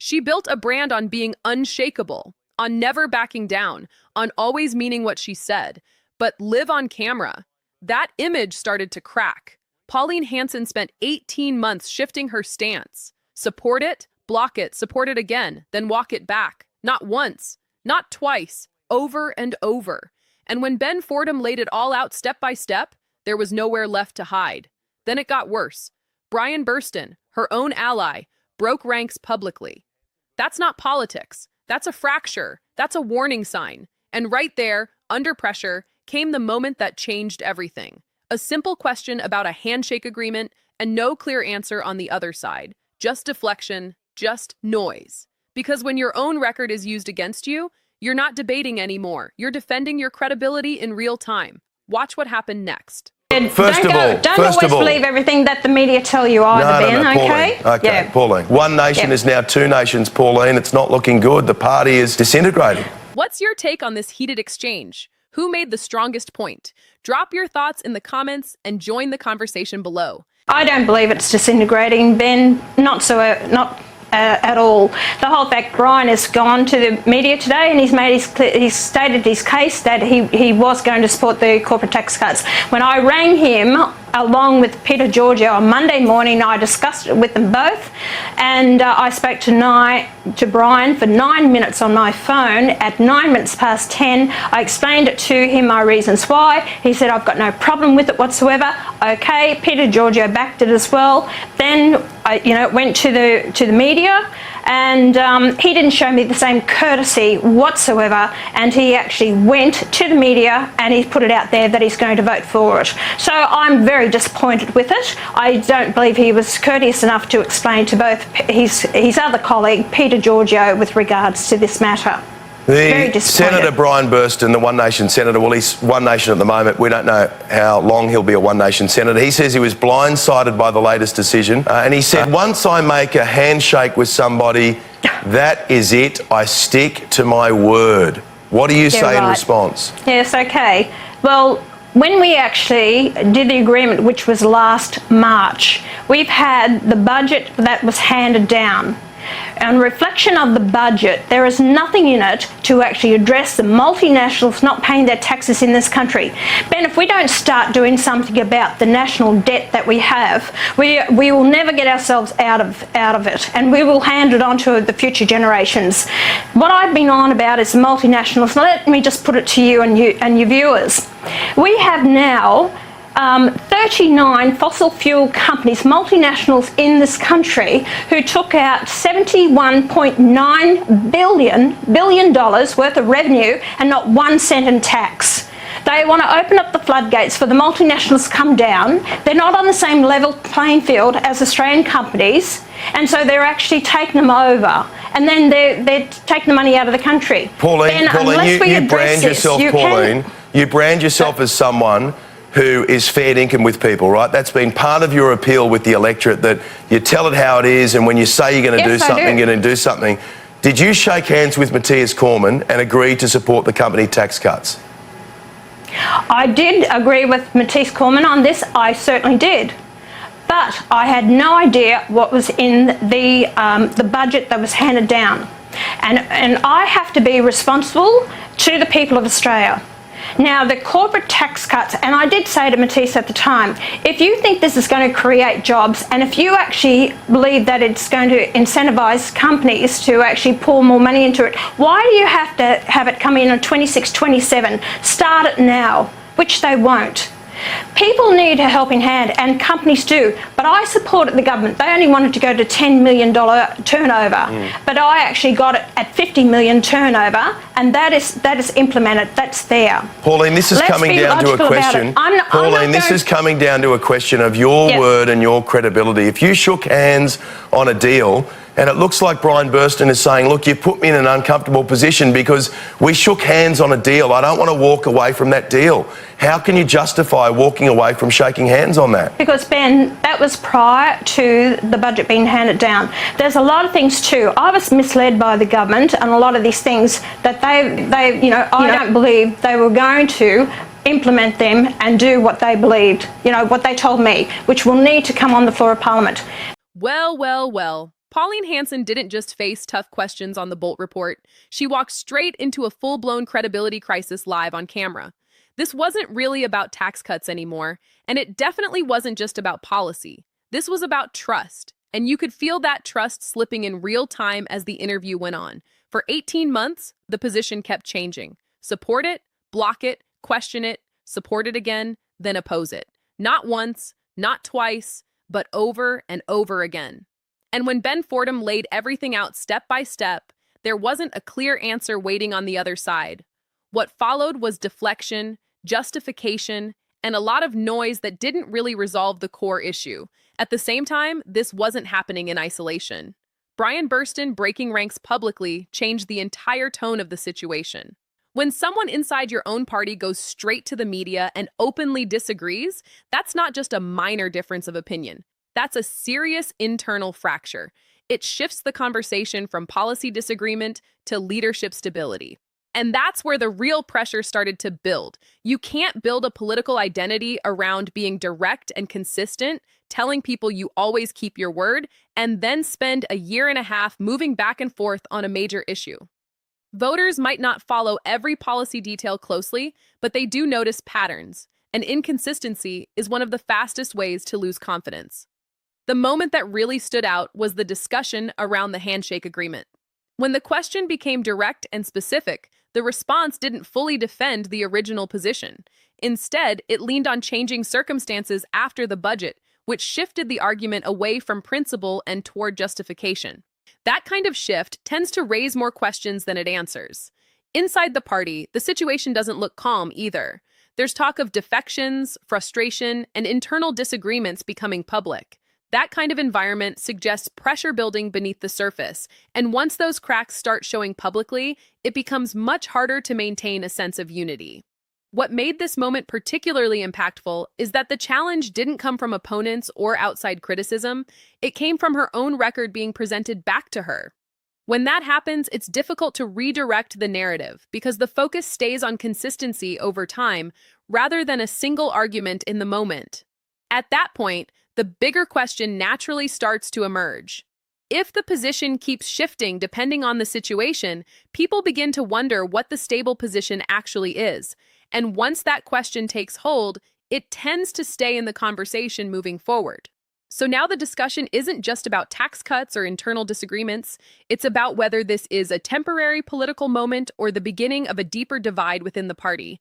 She built a brand on being unshakable, on never backing down, on always meaning what she said, but live on camera. That image started to crack. Pauline Hanson spent 18 months shifting her stance. Support it, block it, support it again, then walk it back. Not once, not twice, over and over. And when Ben Fordham laid it all out step by step, there was nowhere left to hide. Then it got worse. Brian Burston, her own ally, broke ranks publicly. That's not politics. That's a fracture. That's a warning sign. And right there, under pressure, came the moment that changed everything. A simple question about a handshake agreement and no clear answer on the other side. Just deflection, just noise. Because when your own record is used against you, you're not debating anymore. You're defending your credibility in real time. Watch what happened next. Don't always believe everything that the media tell you either, Ben, okay? Okay, yeah. Pauline. One nation is now two nations, Pauline. It's not looking good. The party is disintegrating. What's your take on this heated exchange? Who made the strongest point? Drop your thoughts in the comments and join the conversation below. I don't believe it's disintegrating, Ben. Not at all. The whole fact Brian has gone to the media today and he's stated his case that he was going to support the corporate tax cuts. When I rang him along with Peter Giorgio on Monday morning, I discussed it with them both, and I spoke to Brian for 9 minutes on my phone. At 9 minutes past 10, I explained it to him, my reasons why. He said, I've got no problem with it whatsoever. Okay, Peter Giorgio backed it as well. Then I went to the media, and he didn't show me the same courtesy whatsoever, and he actually went to the media and he put it out there that he's going to vote for it. So I'm very disappointed with it. I don't believe he was courteous enough to explain to both his other colleague, Peter Giorgio, with regards to this matter. The Senator Brian Burston, the One Nation Senator, well, he's One Nation at the moment. We don't know how long he'll be a One Nation Senator. He says he was blindsided by the latest decision. And he said, once I make a handshake with somebody, that is it. I stick to my word. What do you say in response? Yes, okay. Well, when we actually did the agreement, which was last March, we've had the budget that was handed down. On reflection of the budget, there is nothing in it to actually address the multinationals not paying their taxes in this country. Ben, if we don't start doing something about the national debt that we have, we will never get ourselves out of it, and we will hand it on to the future generations. What I've been on about is the multinationals. Let me just put it to you and your viewers. We have now 39 fossil fuel companies, multinationals in this country, who took out $71.9 billion worth of revenue and not 1 cent in tax. They want to open up the floodgates for the multinationals to come down. They're not on the same level playing field as Australian companies, and so they're actually taking them over. And then they're taking the money out of the country. Pauline, you brand yourself as someone who is fair dinkum with people, right? That's been part of your appeal with the electorate, that you tell it how it is, and when you say you're going to do something, you're going to do something. Did you shake hands with Matthias Cormann and agree to support the company tax cuts? I did agree with Matthias Cormann on this. I certainly did. But I had no idea what was in the budget that was handed down. And I have to be responsible to the people of Australia. Now, the corporate tax cuts, and I did say to Matthias at the time, if you think this is going to create jobs, and if you actually believe that it's going to incentivise companies to actually pour more money into it, why do you have to have it come in on 26, 27? Start it now, which they won't. People need a helping hand, and companies do. But I supported the government. They only wanted to go to $10 million turnover, but I actually got it at $50 million turnover, and that is implemented. That's there. Pauline, this is coming down to a question. Pauline, this is coming down to a question of your word and your credibility. If you shook hands on a deal, and it looks like Brian Burston is saying, look, you put me in an uncomfortable position because we shook hands on a deal. I don't want to walk away from that deal. How can you justify walking away from shaking hands on that? Because, Ben, that was prior to the budget being handed down. There's a lot of things too. I was misled by the government and a lot of these things that I don't believe they were going to implement them and do what they believed, what they told me, which will need to come on the floor of Parliament. Well, well, well. Pauline Hanson didn't just face tough questions on the Bolt report. She walked straight into a full-blown credibility crisis live on camera. This wasn't really about tax cuts anymore, and it definitely wasn't just about policy. This was about trust, and you could feel that trust slipping in real time as the interview went on. For 18 months, the position kept changing. Support it, block it, question it, support it again, then oppose it. Not once, not twice, but over and over again. And when Ben Fordham laid everything out step by step, there wasn't a clear answer waiting on the other side. What followed was deflection, justification, and a lot of noise that didn't really resolve the core issue. At the same time, this wasn't happening in isolation. Brian Burston breaking ranks publicly changed the entire tone of the situation. When someone inside your own party goes straight to the media and openly disagrees, that's not just a minor difference of opinion. That's a serious internal fracture. It shifts the conversation from policy disagreement to leadership stability. And that's where the real pressure started to build. You can't build a political identity around being direct and consistent, telling people you always keep your word, and then spend a year and a half moving back and forth on a major issue. Voters might not follow every policy detail closely, but they do notice patterns, and inconsistency is one of the fastest ways to lose confidence. The moment that really stood out was the discussion around the handshake agreement. When the question became direct and specific, the response didn't fully defend the original position. Instead, it leaned on changing circumstances after the budget, which shifted the argument away from principle and toward justification. That kind of shift tends to raise more questions than it answers. Inside the party, the situation doesn't look calm either. There's talk of defections, frustration, and internal disagreements becoming public. That kind of environment suggests pressure building beneath the surface, and once those cracks start showing publicly, it becomes much harder to maintain a sense of unity. What made this moment particularly impactful is that the challenge didn't come from opponents or outside criticism, it came from her own record being presented back to her. When that happens, it's difficult to redirect the narrative because the focus stays on consistency over time rather than a single argument in the moment. At that point, the bigger question naturally starts to emerge. If the position keeps shifting depending on the situation, people begin to wonder what the stable position actually is. And once that question takes hold, it tends to stay in the conversation moving forward. So now the discussion isn't just about tax cuts or internal disagreements. It's about whether this is a temporary political moment or the beginning of a deeper divide within the party.